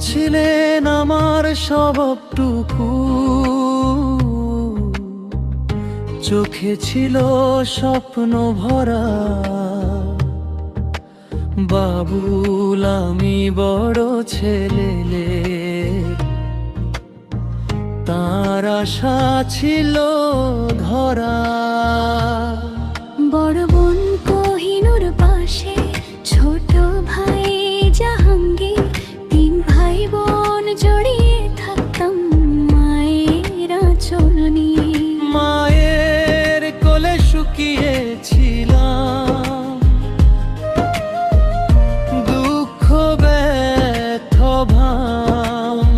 ছিলেন আমার সবটুকু, চোখে ছিল স্বপ্ন ভরা। বাবুল আমি বড় ছেলে, তার আশা ছিল ধরা। বড় বোন কোহিনূর পাশে ছোট ভাই জাহাঙ্গীর, তিন ভাই বোন জড়িয়ে থাকতাম মায়ের আঁচল নিয়ে। মায়ের কোলে শুকিয়েছিলাম, দুঃখ ব্যথ ভাম,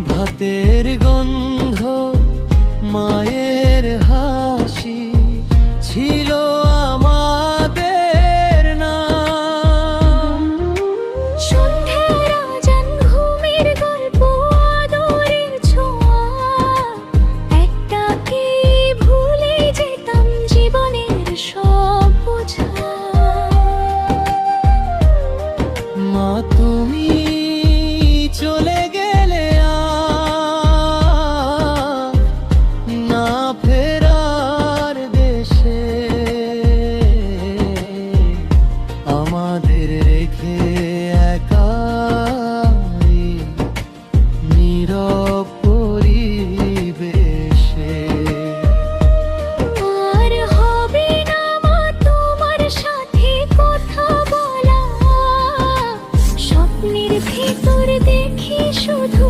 ভাতের গন্ধ মায়ের হাসি ছিল আমাদের নাম। সন্ধ্যার আজান, ঘুমের গল্প, আদরের ছোঁয়া, একটাকেই ভুলে যেতাম জীবনের সব বোঝা। মা তুমি চলে গেলে না ফেরার দেশে, আমাদের রেখে একাই নীরব পরিবেশে। আর হবে না মা তোমার সাথে কথা বলা, স্বপ্নের ভিতর দেখি শুধু